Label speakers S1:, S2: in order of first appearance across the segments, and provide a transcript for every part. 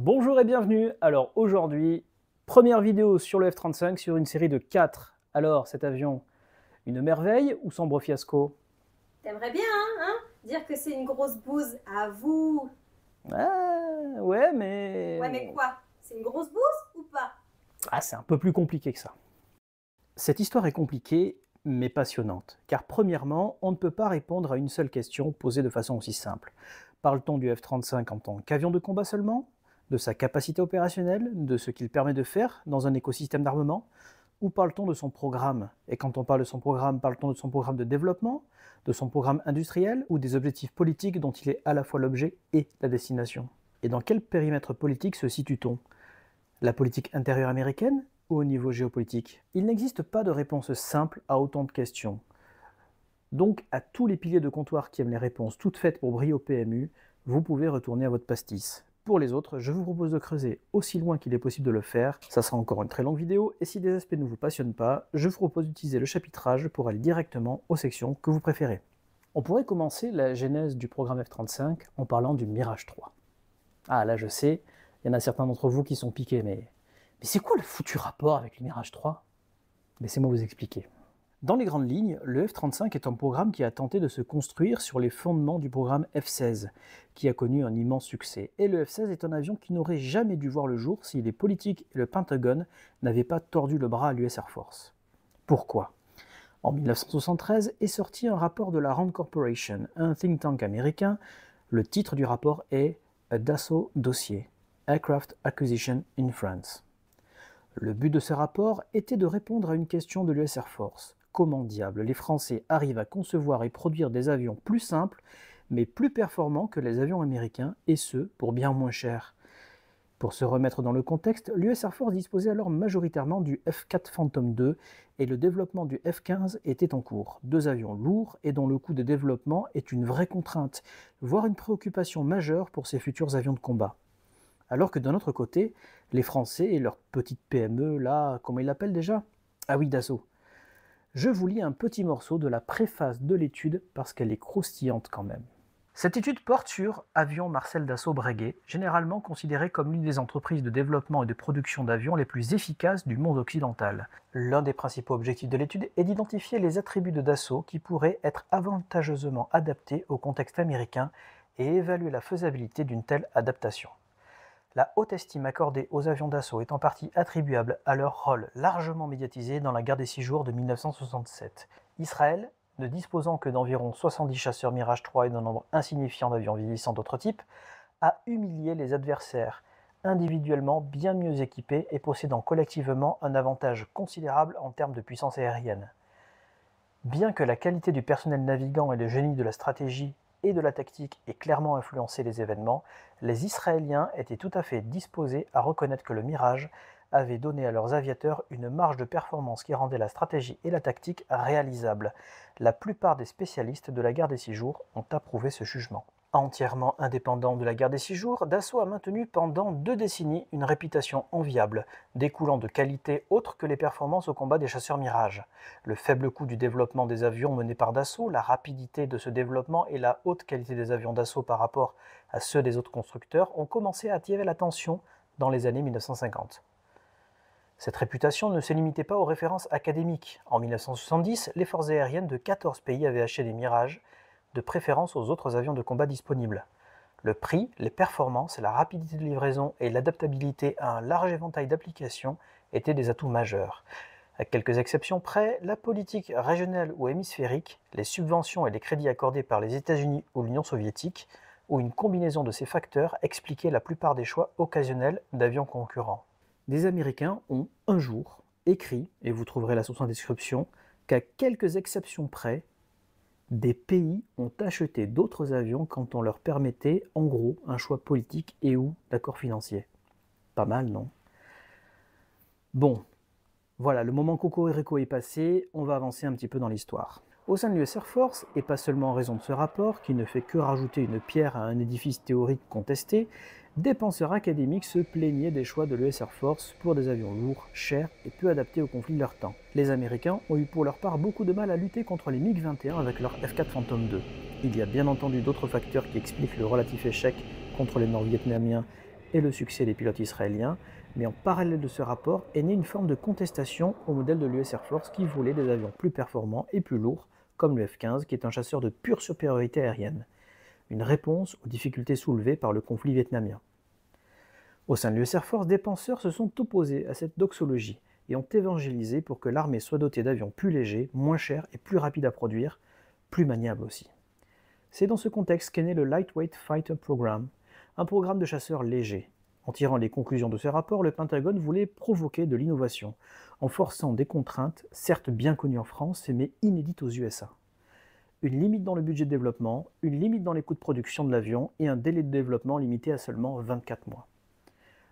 S1: Bonjour et bienvenue. Alors aujourd'hui, première vidéo sur le F-35 sur une série de 4. Alors cet avion, une merveille ou sombre fiasco?
S2: T'aimerais bien, dire que c'est une grosse bouse. À vous.
S1: Ah ouais
S2: Ouais, mais
S1: mais...
S2: quoi? C'est une grosse bouse ou pas?
S1: Ah, c'est un peu plus compliqué que ça. Cette histoire est compliquée mais passionnante, car premièrement, on ne peut pas répondre à une seule question posée de façon aussi simple. Parle-t-on du F-35 en tant qu'avion de combat seulement? De sa capacité opérationnelle? De ce qu'il permet de faire dans un écosystème d'armement? Ou parle-t-on de son programme? Et quand on parle de son programme, parle-t-on de son programme de développement, de son programme industriel ou des objectifs politiques dont il est à la fois l'objet et la destination? Et dans quel périmètre politique se situe-t-on? La politique intérieure américaine ou au niveau géopolitique? Il n'existe pas de réponse simple à autant de questions. Donc, à tous les piliers de comptoir qui aiment les réponses toutes faites pour briller au PMU, vous pouvez retourner à votre pastis. Pour les autres, je vous propose de creuser aussi loin qu'il est possible de le faire. Ça sera encore une très longue vidéo, et si des aspects ne vous passionnent pas, je vous propose d'utiliser le chapitrage pour aller directement aux sections que vous préférez. On pourrait commencer la genèse du programme F-35 en parlant du Mirage 3. Ah là je sais, il y en a certains d'entre vous qui sont piqués, mais c'est quoi le foutu rapport avec le Mirage 3? Laissez-moi vous expliquer. Dans les grandes lignes, le F-35 est un programme qui a tenté de se construire sur les fondements du programme F-16, qui a connu un immense succès. Et le F-16 est un avion qui n'aurait jamais dû voir le jour si les politiques et le Pentagone n'avaient pas tordu le bras à l'US Air Force. Pourquoi? En 1973 est sorti un rapport de la Rand Corporation, un think tank américain. Le titre du rapport est A Dassault Dossier, Aircraft Acquisition in France. Le but de ce rapport était de répondre à une question de l'US Air Force. Comment diable les Français arrivent à concevoir et produire des avions plus simples, mais plus performants que les avions américains, et ce, pour bien moins cher? Pour se remettre dans le contexte, l'US Air Force disposait alors majoritairement du F-4 Phantom II, et le développement du F-15 était en cours. Deux avions lourds et dont le coût de développement est une vraie contrainte, voire une préoccupation majeure pour ces futurs avions de combat. Alors que d'un autre côté, les Français et leur petite PME, là, comment ils l'appellent déjà? Ah oui, Dassault. Je vous lis un petit morceau de la préface de l'étude parce qu'elle est croustillante quand même. Cette étude porte sur Avions Marcel Dassault Breguet, généralement considérée comme l'une des entreprises de développement et de production d'avions les plus efficaces du monde occidental. L'un des principaux objectifs de l'étude est d'identifier les attributs de Dassault qui pourraient être avantageusement adaptés au contexte américain et évaluer la faisabilité d'une telle adaptation. La haute estime accordée aux avions d'assaut est en partie attribuable à leur rôle largement médiatisé dans la guerre des 6 jours de 1967. Israël, ne disposant que d'environ 70 chasseurs Mirage 3 et d'un nombre insignifiant d'avions vieillissants d'autres types, a humilié les adversaires, individuellement bien mieux équipés et possédant collectivement un avantage considérable en termes de puissance aérienne. Bien que la qualité du personnel navigant et le génie de la stratégie et de la tactique aient clairement influencé les événements, les Israéliens étaient tout à fait disposés à reconnaître que le Mirage avait donné à leurs aviateurs une marge de performance qui rendait la stratégie et la tactique réalisables. La plupart des spécialistes de la guerre des 6 jours ont approuvé ce jugement. Entièrement indépendant de la guerre des 6 jours, Dassault a maintenu pendant 2 décennies une réputation enviable, découlant de qualités autres que les performances au combat des chasseurs Mirage. Le faible coût du développement des avions menés par Dassault, la rapidité de ce développement et la haute qualité des avions d'assaut par rapport à ceux des autres constructeurs ont commencé à attirer l'attention dans les années 1950. Cette réputation ne se limitait pas aux références académiques. En 1970, les forces aériennes de 14 pays avaient acheté des Mirages, de préférence aux autres avions de combat disponibles. Le prix, les performances, la rapidité de livraison et l'adaptabilité à un large éventail d'applications étaient des atouts majeurs. À quelques exceptions près, la politique régionale ou hémisphérique, les subventions et les crédits accordés par les États-Unis ou l'Union soviétique, ou une combinaison de ces facteurs expliquaient la plupart des choix occasionnels d'avions concurrents. Des Américains ont, un jour, écrit, et vous trouverez la source en description, qu'à quelques exceptions près, des pays ont acheté d'autres avions quand on leur permettait, en gros, un choix politique et ou d'accord financier. Pas mal, non? Bon, voilà, le moment cocorico est passé, on va avancer un petit peu dans l'histoire. Au sein de l'US Air Force, et pas seulement en raison de ce rapport, qui ne fait que rajouter une pierre à un édifice théorique contesté, des penseurs académiques se plaignaient des choix de l'US Air Force pour des avions lourds, chers et peu adaptés aux conflits de leur temps. Les Américains ont eu pour leur part beaucoup de mal à lutter contre les MiG-21 avec leur F-4 Phantom II. Il y a bien entendu d'autres facteurs qui expliquent le relatif échec contre les Nord-Vietnamiens et le succès des pilotes israéliens, mais en parallèle de ce rapport est née une forme de contestation au modèle de l'US Air Force qui voulait des avions plus performants et plus lourds, comme le F-15 qui est un chasseur de pure supériorité aérienne. Une réponse aux difficultés soulevées par le conflit vietnamien. Au sein de l'US Air Force, des penseurs se sont opposés à cette doxologie et ont évangélisé pour que l'armée soit dotée d'avions plus légers, moins chers et plus rapides à produire, plus maniables aussi. C'est dans ce contexte qu'est né le Lightweight Fighter Program, un programme de chasseurs légers. En tirant les conclusions de ce rapport, le Pentagone voulait provoquer de l'innovation, en forçant des contraintes, certes bien connues en France, mais inédites aux USA. Une limite dans le budget de développement, une limite dans les coûts de production de l'avion et un délai de développement limité à seulement 24 mois.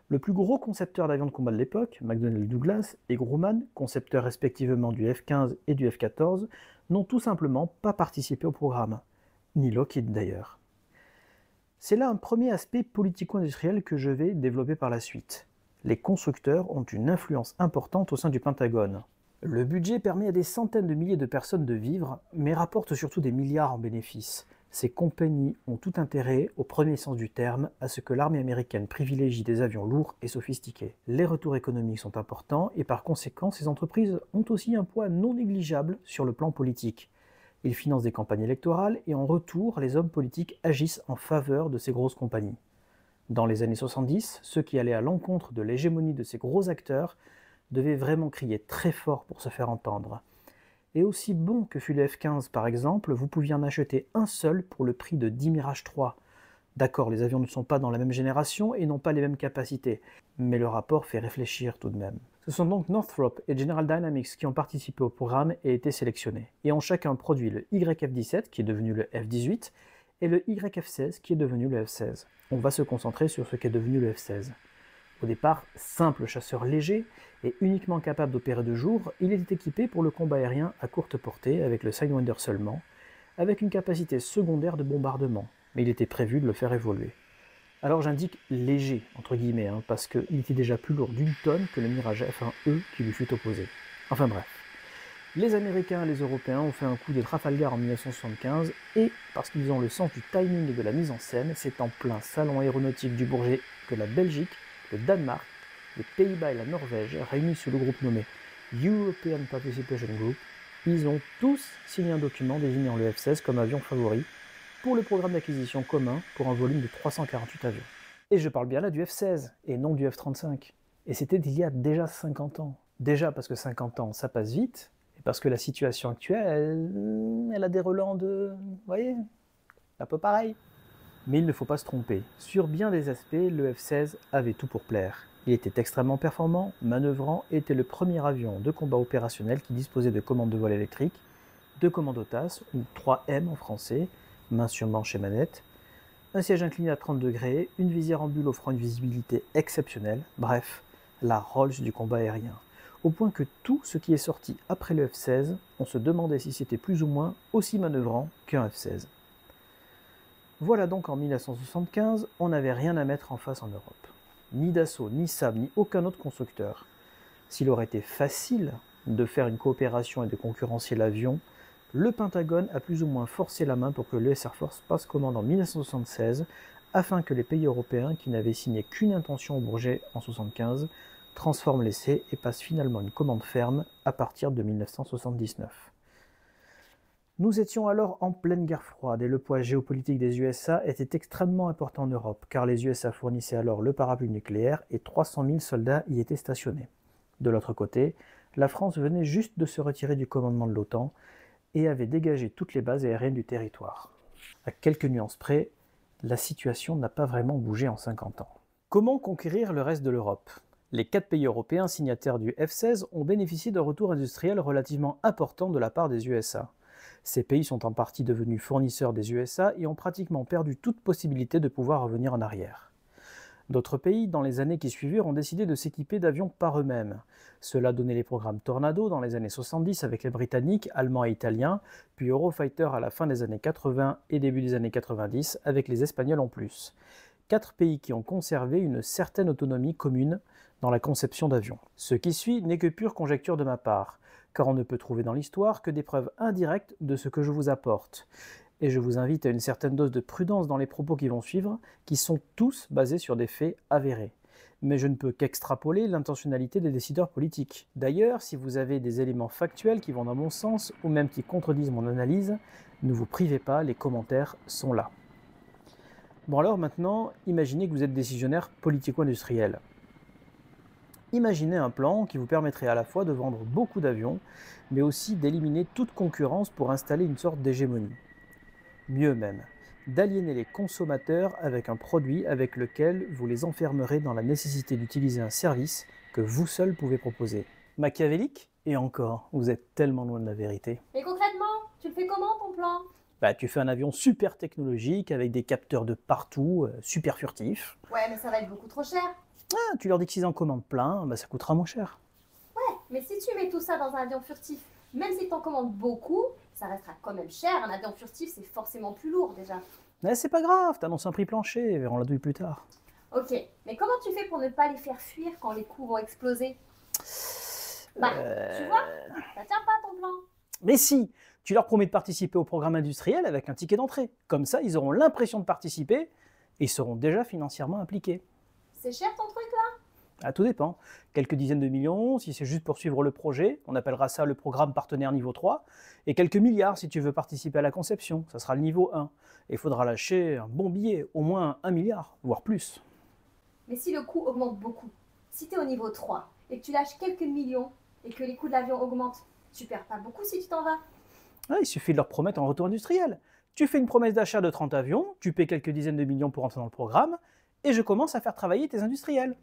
S1: Le plus gros concepteur d'avions de combat de l'époque, McDonnell Douglas et Grumman, concepteurs respectivement du F-15 et du F-14, n'ont tout simplement pas participé au programme, ni Lockheed d'ailleurs. C'est là un premier aspect politico-industriel que je vais développer par la suite. Les constructeurs ont une influence importante au sein du Pentagone. Le budget permet à des centaines de milliers de personnes de vivre, mais rapporte surtout des milliards en bénéfices. Ces compagnies ont tout intérêt, au premier sens du terme, à ce que l'armée américaine privilégie des avions lourds et sophistiqués. Les retours économiques sont importants et par conséquent, ces entreprises ont aussi un poids non négligeable sur le plan politique. Ils financent des campagnes électorales et en retour, les hommes politiques agissent en faveur de ces grosses compagnies. Dans les années 70, ceux qui allaient à l'encontre de l'hégémonie de ces gros acteurs devaient vraiment crier très fort pour se faire entendre. Et aussi bon que fut le F-15 par exemple, vous pouviez en acheter un seul pour le prix de 10 Mirage 3. D'accord, les avions ne sont pas dans la même génération et n'ont pas les mêmes capacités, mais le rapport fait réfléchir tout de même. Ce sont donc Northrop et General Dynamics qui ont participé au programme et été sélectionnés, et ont chacun produit le YF-17 qui est devenu le F-18 et le YF-16 qui est devenu le F-16. On va se concentrer sur ce qu'est devenu le F-16. Au départ, simple chasseur léger et uniquement capable d'opérer de jour, il était équipé pour le combat aérien à courte portée avec le Sidewinder seulement, avec une capacité secondaire de bombardement, mais il était prévu de le faire évoluer. Alors j'indique léger, entre guillemets, parce qu'il était déjà plus lourd d'une tonne que le Mirage F1E qui lui fut opposé. Enfin bref. Les Américains et les Européens ont fait un coup de Trafalgar en 1975 et, parce qu'ils ont le sens du timing et de la mise en scène, c'est en plein salon aéronautique du Bourget que la Belgique, le Danemark, les Pays-Bas et la Norvège, réunis sous le groupe nommé European Participation Group, ils ont tous signé un document désignant le F-16 comme avion favori pour le programme d'acquisition commun pour un volume de 348 avions. Et je parle bien là du F-16 et non du F-35. Et c'était il y a déjà 50 ans. Déjà parce que 50 ans, ça passe vite, et parce que la situation actuelle, elle a des relents de... Vous voyez, un peu pareil. Mais il ne faut pas se tromper. Sur bien des aspects, le F-16 avait tout pour plaire. Il était extrêmement performant, manœuvrant et était le premier avion de combat opérationnel qui disposait de commandes de vol électriques, de commandes OTAS, ou 3M en français, main sur manche et manette, un siège incliné à 30 degrés, une visière en bulle offrant une visibilité exceptionnelle, bref, la Rolls du combat aérien. Au point que tout ce qui est sorti après le F-16, on se demandait si c'était plus ou moins aussi manœuvrant qu'un F-16. Voilà donc en 1975, on n'avait rien à mettre en face en Europe. Ni Dassault, ni Saab, ni aucun autre constructeur. S'il aurait été facile de faire une coopération et de concurrencer l'avion, le Pentagone a plus ou moins forcé la main pour que l'US Air Force passe commande en 1976, afin que les pays européens qui n'avaient signé qu'une intention au Bourget en 1975 transforment l'essai et passent finalement une commande ferme à partir de 1979. Nous étions alors en pleine guerre froide et le poids géopolitique des USA était extrêmement important en Europe, car les USA fournissaient alors le parapluie nucléaire et 300 000 soldats y étaient stationnés. De l'autre côté, la France venait juste de se retirer du commandement de l'OTAN et avait dégagé toutes les bases aériennes du territoire. À quelques nuances près, la situation n'a pas vraiment bougé en 50 ans. Comment conquérir le reste de l'Europe ? Les 4 pays européens signataires du F-16 ont bénéficié d'un retour industriel relativement important de la part des USA. Ces pays sont en partie devenus fournisseurs des USA et ont pratiquement perdu toute possibilité de pouvoir revenir en arrière. D'autres pays, dans les années qui suivirent, ont décidé de s'équiper d'avions par eux-mêmes. Cela donnait les programmes Tornado dans les années 70 avec les Britanniques, Allemands et Italiens, puis Eurofighter à la fin des années 80 et début des années 90 avec les Espagnols en plus. 4 pays qui ont conservé une certaine autonomie commune dans la conception d'avions. Ce qui suit n'est que pure conjecture de ma part, car on ne peut trouver dans l'histoire que des preuves indirectes de ce que je vous apporte. Et je vous invite à une certaine dose de prudence dans les propos qui vont suivre, qui sont tous basés sur des faits avérés. Mais je ne peux qu'extrapoler l'intentionnalité des décideurs politiques. D'ailleurs, si vous avez des éléments factuels qui vont dans mon sens, ou même qui contredisent mon analyse, ne vous privez pas, les commentaires sont là. Bon alors maintenant, imaginez que vous êtes décisionnaire politico-industriel. Imaginez un plan qui vous permettrait à la fois de vendre beaucoup d'avions, mais aussi d'éliminer toute concurrence pour installer une sorte d'hégémonie. Mieux même, d'aliéner les consommateurs avec un produit avec lequel vous les enfermerez dans la nécessité d'utiliser un service que vous seul pouvez proposer. Machiavélique ? Et encore, vous êtes tellement loin de la vérité.
S2: Mais concrètement, tu le fais comment ton plan?
S1: Tu fais un avion super technologique avec des capteurs de partout, super furtifs.
S2: Ouais, mais ça va être beaucoup trop cher.
S1: Tu leur dis que s'ils en commandent plein, ça coûtera moins cher.
S2: Ouais, mais si tu mets tout ça dans un avion furtif, même si t'en commandes beaucoup, ça restera quand même cher. Un avion furtif, c'est forcément plus lourd déjà.
S1: C'est pas grave, t'annonces un prix plancher, verrons la douille plus tard.
S2: Ok, mais comment tu fais pour ne pas les faire fuir quand les coûts vont exploser? Tu vois, ça tient pas ton plan.
S1: Mais si, tu leur promets de participer au programme industriel avec un ticket d'entrée. Comme ça, ils auront l'impression de participer et ils seront déjà financièrement impliqués.
S2: C'est cher ton truc là?
S1: Tout dépend. Quelques dizaines de millions, si c'est juste pour suivre le projet, on appellera ça le programme partenaire niveau 3, et quelques milliards si tu veux participer à la conception, ça sera le niveau 1. Et il faudra lâcher un bon billet, au moins 1 milliard, voire plus.
S2: Mais si le coût augmente beaucoup, si tu es au niveau 3 et que tu lâches quelques millions et que les coûts de l'avion augmentent, tu perds pas beaucoup si tu t'en vas.
S1: Il suffit de leur promettre un retour industriel. Tu fais une promesse d'achat de 30 avions, tu paies quelques dizaines de millions pour entrer dans le programme, et je commence à faire travailler tes industriels.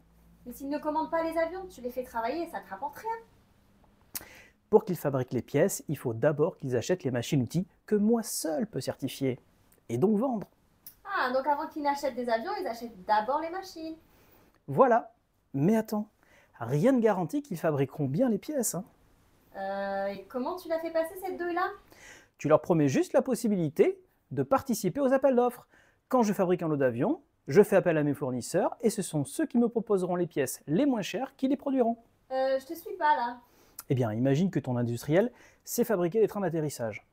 S2: Mais s'ils ne commandent pas les avions, tu les fais travailler et ça te rapporte rien.
S1: Pour qu'ils fabriquent les pièces, il faut d'abord qu'ils achètent les machines-outils que moi seul peux certifier, et donc vendre.
S2: Ah, donc avant qu'ils n'achètent des avions, ils achètent d'abord les machines.
S1: Voilà. Mais attends, rien ne garantit qu'ils fabriqueront bien les pièces.
S2: Et comment tu l'as fait passer cette deux-là?
S1: Tu leur promets juste la possibilité de participer aux appels d'offres. Quand je fabrique un lot d'avions, je fais appel à mes fournisseurs et ce sont ceux qui me proposeront les pièces les moins chères qui les produiront.
S2: Je te suis pas là.
S1: Eh bien, imagine que ton industriel sait fabriquer des trains d'atterrissage.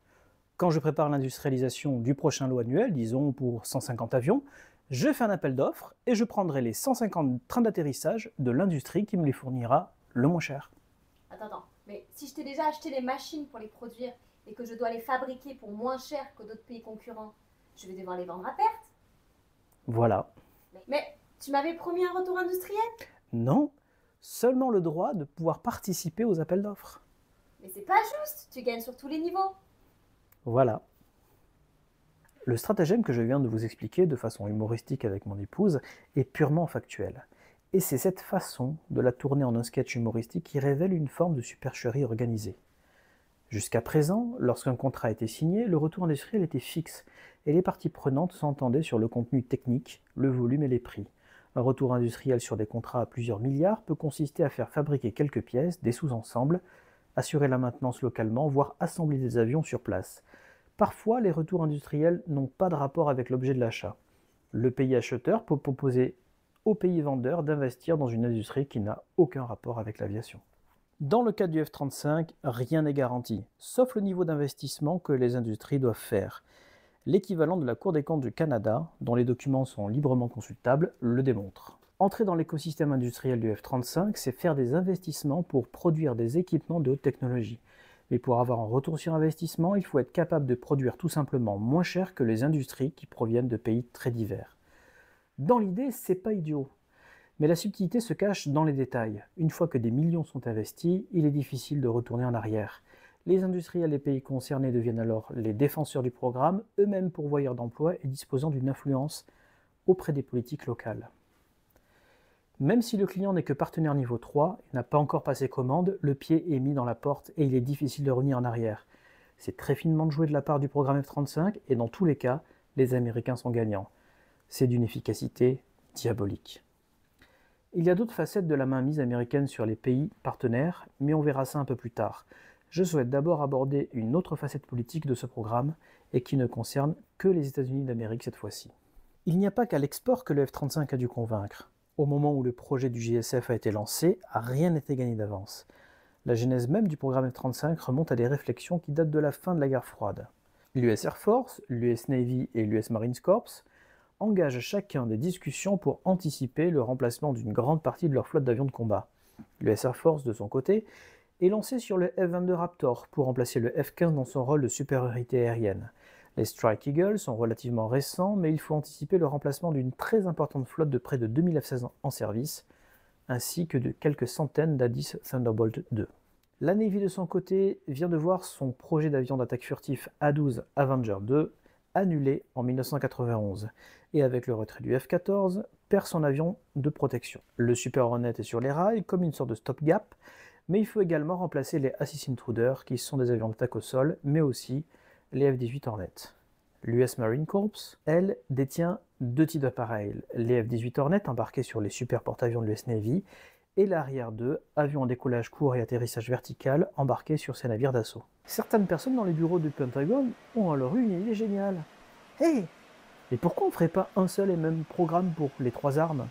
S1: Quand je prépare l'industrialisation du prochain lot annuel, disons pour 150 avions, je fais un appel d'offres et je prendrai les 150 trains d'atterrissage de l'industrie qui me les fournira le moins cher.
S2: Attends, mais si je t'ai déjà acheté les machines pour les produire et que je dois les fabriquer pour moins cher que d'autres pays concurrents, je vais devoir les vendre à perte.
S1: Voilà.
S2: Mais tu m'avais promis un retour industriel?
S1: Non, seulement le droit de pouvoir participer aux appels d'offres.
S2: Mais c'est pas juste, tu gagnes sur tous les niveaux.
S1: Voilà. Le stratagème que je viens de vous expliquer de façon humoristique avec mon épouse est purement factuel. Et c'est cette façon de la tourner en un sketch humoristique qui révèle une forme de supercherie organisée. Jusqu'à présent, lorsqu'un contrat était signé, le retour industriel était fixe et les parties prenantes s'entendaient sur le contenu technique, le volume et les prix. Un retour industriel sur des contrats à plusieurs milliards peut consister à faire fabriquer quelques pièces, des sous-ensembles, assurer la maintenance localement, voire assembler des avions sur place. Parfois, les retours industriels n'ont pas de rapport avec l'objet de l'achat. Le pays acheteur peut proposer au pays vendeur d'investir dans une industrie qui n'a aucun rapport avec l'aviation. Dans le cas du F-35, rien n'est garanti, sauf le niveau d'investissement que les industries doivent faire. L'équivalent de la Cour des comptes du Canada, dont les documents sont librement consultables, le démontre. Entrer dans l'écosystème industriel du F-35, c'est faire des investissements pour produire des équipements de haute technologie. Mais pour avoir un retour sur investissement, il faut être capable de produire tout simplement moins cher que les industries qui proviennent de pays très divers. Dans l'idée, c'est pas idiot. Mais la subtilité se cache dans les détails. Une fois que des millions sont investis, il est difficile de retourner en arrière. Les industriels des pays concernés deviennent alors les défenseurs du programme, eux-mêmes pourvoyeurs d'emplois et disposant d'une influence auprès des politiques locales. Même si le client n'est que partenaire niveau 3 et n'a pas encore passé commande, le pied est mis dans la porte et il est difficile de revenir en arrière. C'est très finement joué de la part du programme F-35 et dans tous les cas, les Américains sont gagnants. C'est d'une efficacité diabolique. Il y a d'autres facettes de la mainmise américaine sur les pays partenaires, mais on verra ça un peu plus tard. Je souhaite d'abord aborder une autre facette politique de ce programme et qui ne concerne que les États-Unis d'Amérique cette fois-ci. Il n'y a pas qu'à l'export que le F-35 a dû convaincre. Au moment où le projet du JSF a été lancé, rien n'était gagné d'avance. La genèse même du programme F-35 remonte à des réflexions qui datent de la fin de la guerre froide. L'US Air Force, l'US Navy et l'US Marine Corps engagent chacun des discussions pour anticiper le remplacement d'une grande partie de leur flotte d'avions de combat. L'US Air Force, de son côté, est lancé sur le F-22 Raptor pour remplacer le F-15 dans son rôle de supériorité aérienne. Les Strike Eagles sont relativement récents, mais il faut anticiper le remplacement d'une très importante flotte de près de 2000 F-16 en service, ainsi que de quelques centaines d'A-10 Thunderbolt II. La Navy de son côté vient de voir son projet d'avion d'attaque furtif A-12 Avenger II annulé en 1991, et avec le retrait du F-14, perd son avion de protection. Le Super Hornet est sur les rails comme une sorte de stopgap, mais il faut également remplacer les Assis Intruder, qui sont des avions d'attaque au sol, mais aussi les F-18 Hornet. L'US Marine Corps, elle, détient deux types d'appareils, les F-18 Hornet embarqués sur les super porte-avions de l'US Navy, et l'Arrière 2, avion en décollage court et atterrissage vertical embarqué sur ces navires d'assaut. Certaines personnes dans les bureaux du Pentagone ont alors eu une idée géniale. Hey, mais pourquoi on ne ferait pas un seul et même programme pour les trois armes?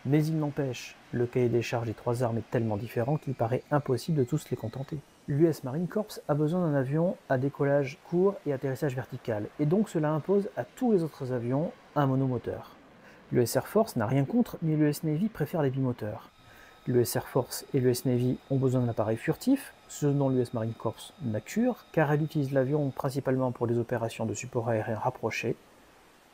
S1: Mais il n'empêche, le cahier des charges des trois armes est tellement différent qu'il paraît impossible de tous les contenter. L'US Marine Corps a besoin d'un avion à décollage court et atterrissage vertical, et donc cela impose à tous les autres avions un monomoteur. L'US Air Force n'a rien contre, mais l'US Navy préfère les bimoteurs. L'US Air Force et l'US Navy ont besoin d'un appareil furtif, ce dont l'US Marine Corps n'a cure, car elle utilise l'avion principalement pour des opérations de support aérien rapproché.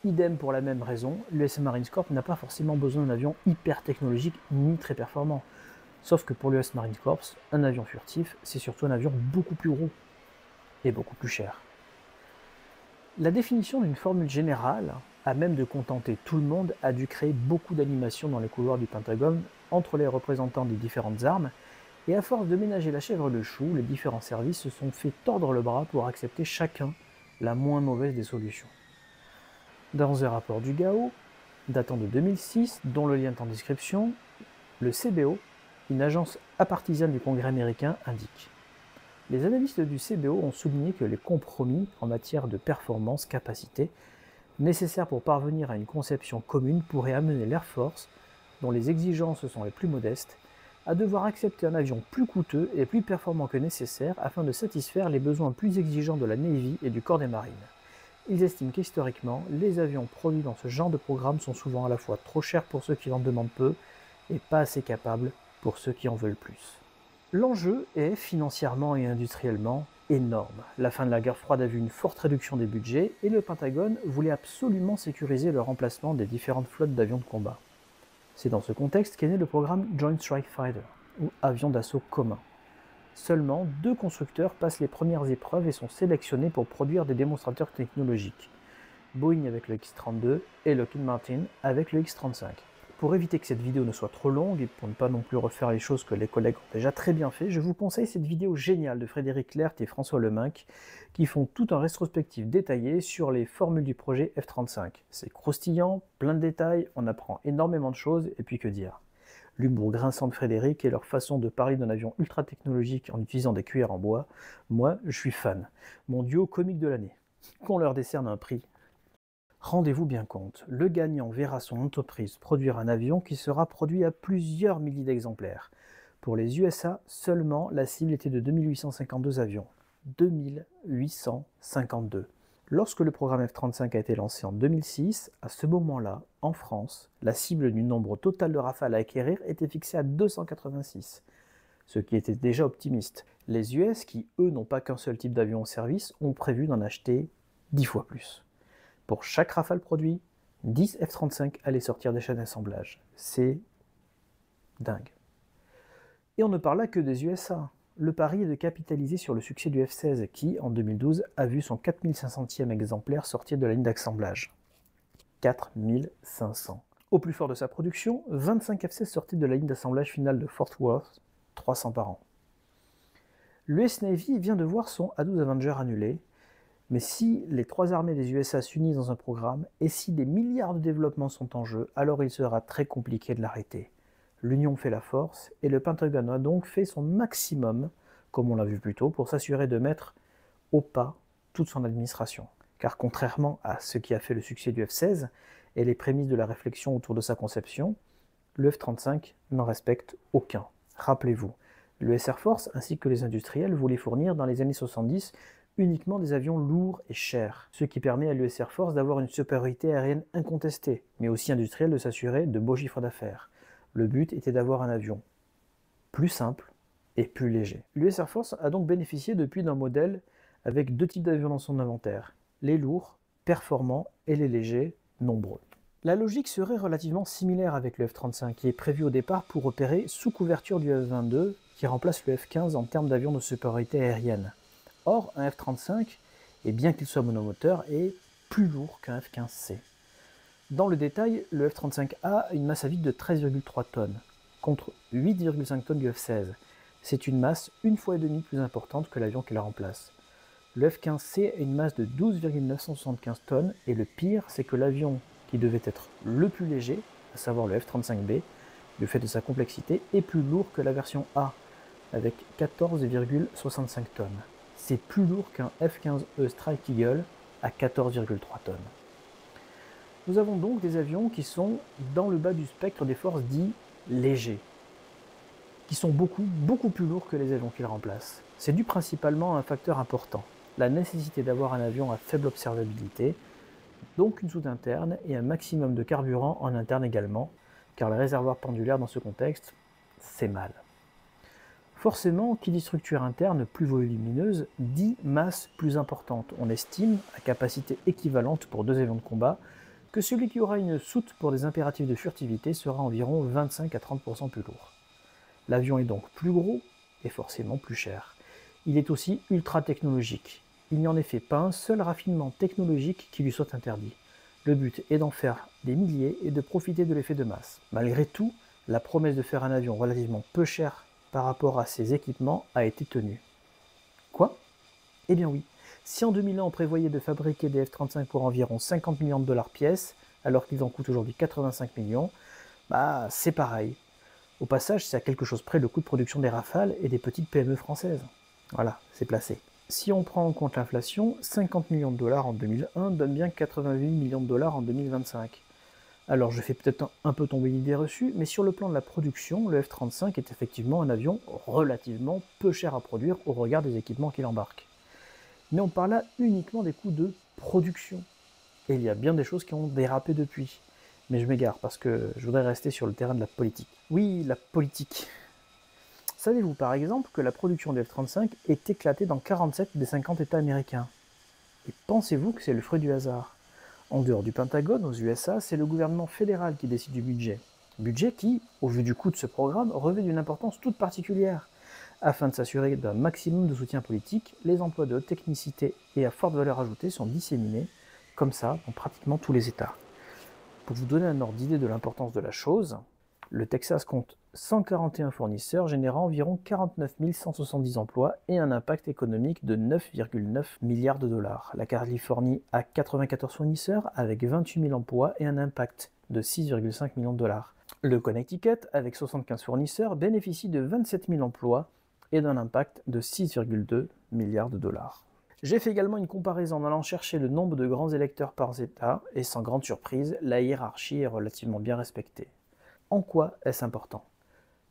S1: Idem pour la même raison, l'US Marine Corps n'a pas forcément besoin d'un avion hyper technologique ni très performant. Sauf que pour l'US Marine Corps, un avion furtif, c'est surtout un avion beaucoup plus gros et beaucoup plus cher. La définition d'une formule générale, à même de contenter tout le monde, a dû créer beaucoup d'animations dans les couloirs du Pentagone entre les représentants des différentes armes, et à force de ménager la chèvre et le chou, les différents services se sont fait tordre le bras pour accepter chacun la moins mauvaise des solutions. Dans un rapport du GAO, datant de 2006, dont le lien est en description, le CBO, une agence apartisane du Congrès américain, indique: les analystes du CBO ont souligné que les compromis en matière de performance, capacité, nécessaires pour parvenir à une conception commune pourraient amener l'Air Force, dont les exigences sont les plus modestes, à devoir accepter un avion plus coûteux et plus performant que nécessaire afin de satisfaire les besoins plus exigeants de la Navy et du corps des marines. Ils estiment qu'historiquement, les avions produits dans ce genre de programme sont souvent à la fois trop chers pour ceux qui en demandent peu et pas assez capables pour ceux qui en veulent plus. L'enjeu est, financièrement et industriellement, énorme. La fin de la guerre froide a vu une forte réduction des budgets et le Pentagone voulait absolument sécuriser le remplacement des différentes flottes d'avions de combat. C'est dans ce contexte qu'est né le programme Joint Strike Fighter, ou avion d'assaut commun. Seulement 2 constructeurs passent les premières épreuves et sont sélectionnés pour produire des démonstrateurs technologiques. Boeing avec le X-32 et Lockheed Martin avec le X-35. Pour éviter que cette vidéo ne soit trop longue et pour ne pas non plus refaire les choses que les collègues ont déjà très bien fait, je vous conseille cette vidéo géniale de Frédéric Lert et François Leminck qui font tout un rétrospectif détaillé sur les formules du projet F-35. C'est croustillant, plein de détails, on apprend énormément de choses et puis que dire. L'humour grinçant de Frédéric et leur façon de parler d'un avion ultra technologique en utilisant des cuillères en bois, moi je suis fan. Mon duo comique de l'année. Qu'on leur décerne un prix. Rendez-vous bien compte, le gagnant verra son entreprise produire un avion qui sera produit à plusieurs milliers d'exemplaires. Pour les USA, seulement la cible était de 2852 avions. 2852. Lorsque le programme F-35 a été lancé en 2006, à ce moment-là, en France, la cible du nombre total de Rafale à acquérir était fixée à 286, ce qui était déjà optimiste. Les US, qui eux n'ont pas qu'un seul type d'avion au service, ont prévu d'en acheter 10 fois plus. Pour chaque Rafale produit, 10 F-35 allaient sortir des chaînes d'assemblage. C'est dingue. Et on ne parle là que des USA. Le pari est de capitaliser sur le succès du F-16 qui, en 2012, a vu son 4500e exemplaire sortir de la ligne d'assemblage. 4500. Au plus fort de sa production, 25 F-16 sortaient de la ligne d'assemblage finale de Fort Worth, 300 par an. L'US Navy vient de voir son A-12 Avenger annulé, mais si les 3 armées des USA s'unissent dans un programme, et si des milliards de développements sont en jeu, alors il sera très compliqué de l'arrêter. L'union fait la force, et le Pentagone a donc fait son maximum, comme on l'a vu plus tôt, pour s'assurer de mettre au pas toute son administration. Car contrairement à ce qui a fait le succès du F-16 et les prémices de la réflexion autour de sa conception, le F-35 n'en respecte aucun. Rappelez-vous, l'US Air Force ainsi que les industriels voulaient fournir dans les années 70 uniquement des avions lourds et chers, ce qui permet à l'US Air Force d'avoir une supériorité aérienne incontestée, mais aussi industrielle de s'assurer de beaux chiffres d'affaires. Le but était d'avoir un avion plus simple et plus léger. L'US Air Force a donc bénéficié depuis d'un modèle avec deux types d'avions dans son inventaire, les lourds, performants, et les légers, nombreux. La logique serait relativement similaire avec le F-35, qui est prévu au départ pour opérer sous couverture du F-22, qui remplace le F-15 en termes d'avions de supériorité aérienne. Or, un F-35, et bien qu'il soit monomoteur, est plus lourd qu'un F-15C. Dans le détail, le F-35A a une masse à vide de 13,3 tonnes, contre 8,5 tonnes du F-16. C'est une masse une fois et demie plus importante que l'avion qui la remplace. Le F-15C a une masse de 12,975 tonnes, et le pire, c'est que l'avion qui devait être le plus léger, à savoir le F-35B, du fait de sa complexité, est plus lourd que la version A, avec 14,65 tonnes. C'est plus lourd qu'un F-15E Strike Eagle à 14,3 tonnes. Nous avons donc des avions qui sont dans le bas du spectre des forces dits légers, qui sont beaucoup plus lourds que les avions qu'ils remplacent. C'est dû principalement à un facteur important, la nécessité d'avoir un avion à faible observabilité, donc une soute interne et un maximum de carburant en interne également, car les réservoirs pendulaires dans ce contexte, c'est mal. Forcément, qui dit structure interne plus volumineuse, dit masse plus importante. On estime, à capacité équivalente pour deux avions de combat, que celui qui aura une soute pour des impératifs de furtivité sera environ 25 à 30% plus lourd. L'avion est donc plus gros et forcément plus cher. Il est aussi ultra technologique. Il n'y en effet pas un seul raffinement technologique qui lui soit interdit. Le but est d'en faire des milliers et de profiter de l'effet de masse. Malgré tout, la promesse de faire un avion relativement peu cher par rapport à ses équipements a été tenue. Quoi ? Eh bien oui. Si en 2001 on prévoyait de fabriquer des F-35 pour environ 50 millions de dollars pièce, alors qu'ils en coûtent aujourd'hui 85 millions, c'est pareil. Au passage, c'est à quelque chose près le coût de production des Rafales et des petites PME françaises. Voilà, c'est placé. Si on prend en compte l'inflation, 50 millions de dollars en 2001 donne bien 88 millions de dollars en 2025. Alors je fais peut-être un peu tomber l'idée reçue, mais sur le plan de la production, le F-35 est effectivement un avion relativement peu cher à produire au regard des équipements qu'il embarque. Mais on parle là uniquement des coûts de production. Et il y a bien des choses qui ont dérapé depuis. Mais je m'égare parce que je voudrais rester sur le terrain de la politique. Oui, la politique. Savez-vous par exemple que la production du F-35 est éclatée dans 47 des 50 États américains? Et pensez-vous que c'est le fruit du hasard? En dehors du Pentagone, aux USA, c'est le gouvernement fédéral qui décide du budget. Budget qui, au vu du coût de ce programme, revêt d'une importance toute particulière. Afin de s'assurer d'un maximum de soutien politique, les emplois de haute technicité et à forte valeur ajoutée sont disséminés, comme ça, dans pratiquement tous les États. Pour vous donner un ordre d'idée de l'importance de la chose, le Texas compte 141 fournisseurs générant environ 49 170 emplois et un impact économique de 9,9 milliards de dollars. La Californie a 94 fournisseurs avec 28 000 emplois et un impact de 6,5 millions de dollars. Le Connecticut, avec 75 fournisseurs, bénéficie de 27 000 emplois et d'un impact de 6,2 milliards de dollars. J'ai fait également une comparaison en allant chercher le nombre de grands électeurs par État, et sans grande surprise, la hiérarchie est relativement bien respectée. En quoi est-ce important ?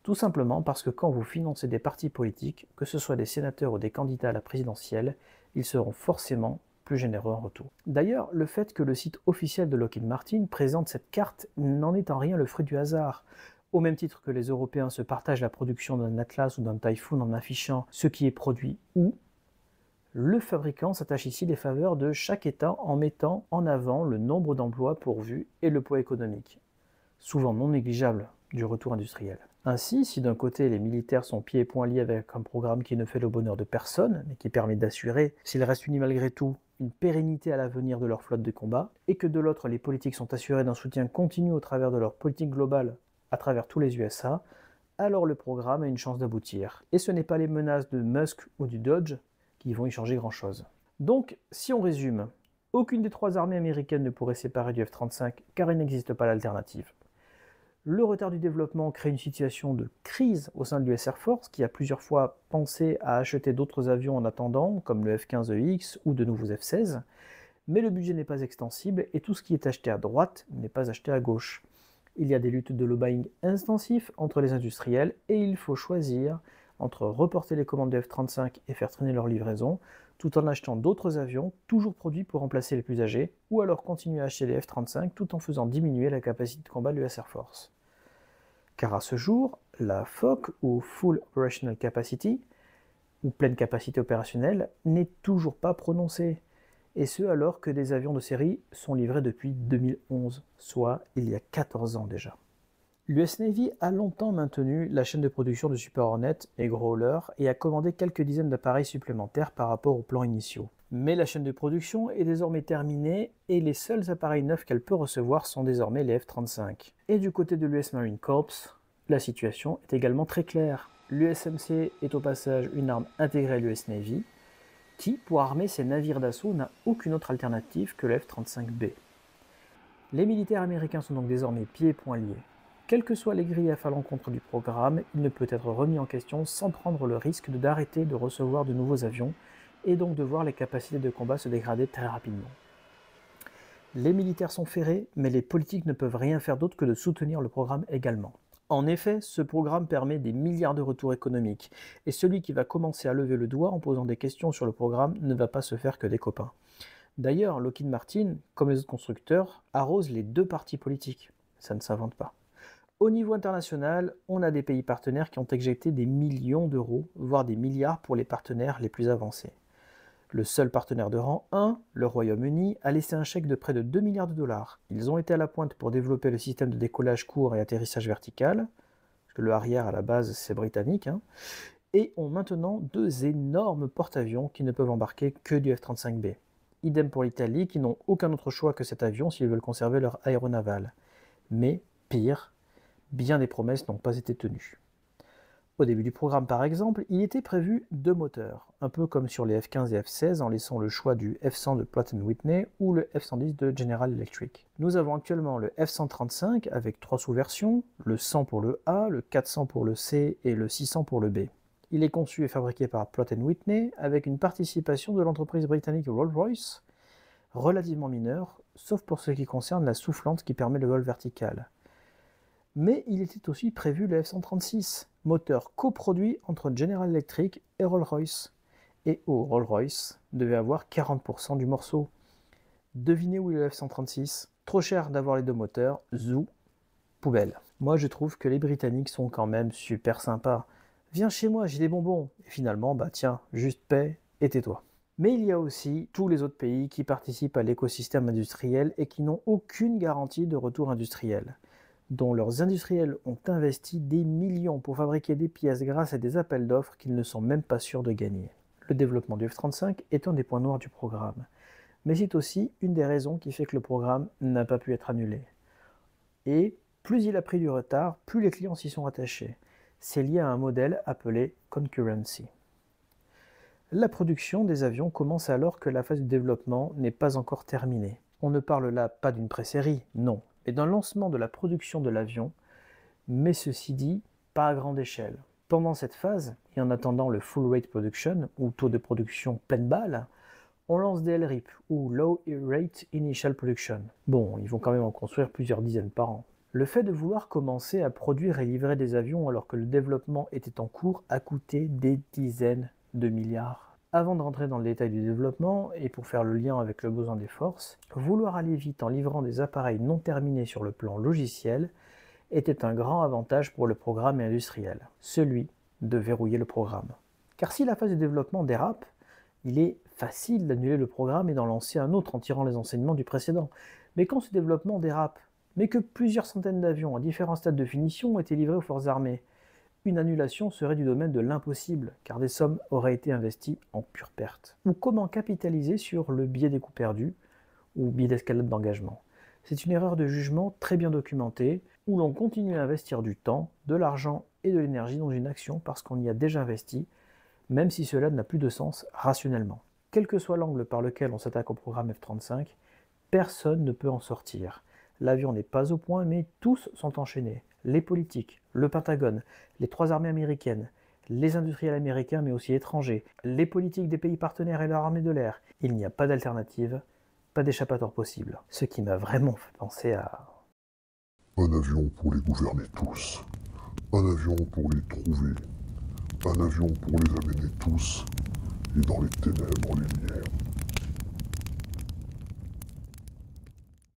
S1: Tout simplement parce que quand vous financez des partis politiques, que ce soit des sénateurs ou des candidats à la présidentielle, ils seront forcément plus généreux en retour. D'ailleurs, le fait que le site officiel de Lockheed Martin présente cette carte n'en est en rien le fruit du hasard. Au même titre que les Européens se partagent la production d'un Atlas ou d'un Typhoon en affichant ce qui est produit où, le fabricant s'attache ici les faveurs de chaque État en mettant en avant le nombre d'emplois pourvus et le poids économique, souvent non négligeable, du retour industriel. Ainsi, si d'un côté les militaires sont pieds et poings liés avec un programme qui ne fait le bonheur de personne, mais qui permet d'assurer, s'il reste uni malgré tout, une pérennité à l'avenir de leur flotte de combat, et que de l'autre les politiques sont assurés d'un soutien continu au travers de leur politique globale à travers tous les USA, alors le programme a une chance d'aboutir. Et ce n'est pas les menaces de Musk ou du Dodge qui vont y changer grand-chose. Donc, si on résume, aucune des trois armées américaines ne pourrait séparer du F-35 car il n'existe pas d'alternative. Le retard du développement crée une situation de crise au sein de l'US Air Force qui a plusieurs fois pensé à acheter d'autres avions en attendant, comme le F-15EX ou de nouveaux F-16, mais le budget n'est pas extensible et tout ce qui est acheté à droite n'est pas acheté à gauche. Il y a des luttes de lobbying intensifs entre les industriels et il faut choisir entre reporter les commandes de F-35 et faire traîner leur livraison, tout en achetant d'autres avions, toujours produits pour remplacer les plus âgés, ou alors continuer à acheter les F-35 tout en faisant diminuer la capacité de combat de l'US Air Force. Car à ce jour, la FOC, ou Full Operational Capacity, ou pleine capacité opérationnelle, n'est toujours pas prononcée, et ce alors que des avions de série sont livrés depuis 2011, soit il y a 14 ans déjà. L'US Navy a longtemps maintenu la chaîne de production de Super Hornet et Growler et a commandé quelques dizaines d'appareils supplémentaires par rapport aux plans initiaux. Mais la chaîne de production est désormais terminée et les seuls appareils neufs qu'elle peut recevoir sont désormais les F-35. Et du côté de l'US Marine Corps, la situation est également très claire. L'USMC est au passage une arme intégrée à l'US Navy qui, pour armer ses navires d'assaut, n'a aucune autre alternative que le F-35B. Les militaires américains sont donc désormais pieds et poings liés. Quels que soient les griefs à l'encontre du programme, il ne peut être remis en question sans prendre le risque d'arrêter de recevoir de nouveaux avions et donc de voir les capacités de combat se dégrader très rapidement. Les militaires sont ferrés, mais les politiques ne peuvent rien faire d'autre que de soutenir le programme également. En effet, ce programme permet des milliards de retours économiques, et celui qui va commencer à lever le doigt en posant des questions sur le programme ne va pas se faire que des copains. D'ailleurs, Lockheed Martin, comme les autres constructeurs, arrose les deux partis politiques. Ça ne s'invente pas. Au niveau international, on a des pays partenaires qui ont éjecté des millions d'euros, voire des milliards pour les partenaires les plus avancés. Le seul partenaire de rang 1, le Royaume-Uni, a laissé un chèque de près de 2 milliards de dollars. Ils ont été à la pointe pour développer le système de décollage court et atterrissage vertical, parce que le arrière à la base c'est britannique, et ont maintenant deux énormes porte-avions qui ne peuvent embarquer que du F-35B. Idem pour l'Italie qui n'ont aucun autre choix que cet avion s'ils veulent conserver leur aéronaval. Mais, pire, bien des promesses n'ont pas été tenues. Au début du programme par exemple, il était prévu 2 moteurs, un peu comme sur les F-15 et F-16 en laissant le choix du F-100 de Pratt & Whitney ou le F-110 de General Electric. Nous avons actuellement le F-135 avec 3 sous-versions, le 100 pour le A, le 400 pour le C et le 600 pour le B. Il est conçu et fabriqué par Pratt & Whitney avec une participation de l'entreprise britannique Rolls-Royce, relativement mineure, sauf pour ce qui concerne la soufflante qui permet le vol vertical. Mais il était aussi prévu le F-136, moteur coproduit entre General Electric et Rolls-Royce. Et Rolls-Royce devait avoir 40% du morceau. Devinez où est le F-136 ? Trop cher d'avoir les deux moteurs, zou, poubelle. Moi je trouve que les Britanniques sont quand même super sympas. Viens chez moi, j'ai des bonbons. Et finalement, tiens, juste paie et tais-toi. Mais il y a aussi tous les autres pays qui participent à l'écosystème industriel et qui n'ont aucune garantie de retour industriel, dont leurs industriels ont investi des millions pour fabriquer des pièces grâce à des appels d'offres qu'ils ne sont même pas sûrs de gagner. Le développement du F-35 est un des points noirs du programme, mais c'est aussi une des raisons qui fait que le programme n'a pas pu être annulé. Et plus il a pris du retard, plus les clients s'y sont attachés. C'est lié à un modèle appelé concurrency. La production des avions commence alors que la phase de développement n'est pas encore terminée. On ne parle là pas d'une pré-série, non, mais d'un lancement de la production de l'avion, mais ceci dit, pas à grande échelle. Pendant cette phase, et en attendant le Full Rate Production, ou taux de production pleine balle, on lance des LRIP, ou Low Rate Initial Production. Bon, ils vont quand même en construire plusieurs dizaines par an. Le fait de vouloir commencer à produire et livrer des avions alors que le développement était en cours a coûté des dizaines de milliards. Avant de rentrer dans le détail du développement, et pour faire le lien avec le besoin des forces, vouloir aller vite en livrant des appareils non terminés sur le plan logiciel était un grand avantage pour le programme industriel, celui de verrouiller le programme. Car si la phase de développement dérape, il est facile d'annuler le programme et d'en lancer un autre en tirant les enseignements du précédent. Mais quand ce développement dérape, mais que plusieurs centaines d'avions à différents stades de finition ont été livrés aux forces armées, une annulation serait du domaine de l'impossible, car des sommes auraient été investies en pure perte. Ou comment capitaliser sur le biais des coûts perdus, ou biais d'escalade d'engagement. C'est une erreur de jugement très bien documentée, où l'on continue à investir du temps, de l'argent et de l'énergie dans une action parce qu'on y a déjà investi, même si cela n'a plus de sens rationnellement. Quel que soit l'angle par lequel on s'attaque au programme F-35, personne ne peut en sortir. L'avion n'est pas au point, mais tous sont enchaînés. Les politiques, le Pentagone, les 3 armées américaines, les industriels américains mais aussi étrangers, les politiques des pays partenaires et leur armée de l'air. Il n'y a pas d'alternative, pas d'échappatoire possible. Ce qui m'a vraiment fait penser à...
S3: Un avion pour les gouverner tous. Un avion pour les trouver. Un avion pour les amener tous. et dans les ténèbres, les lumières.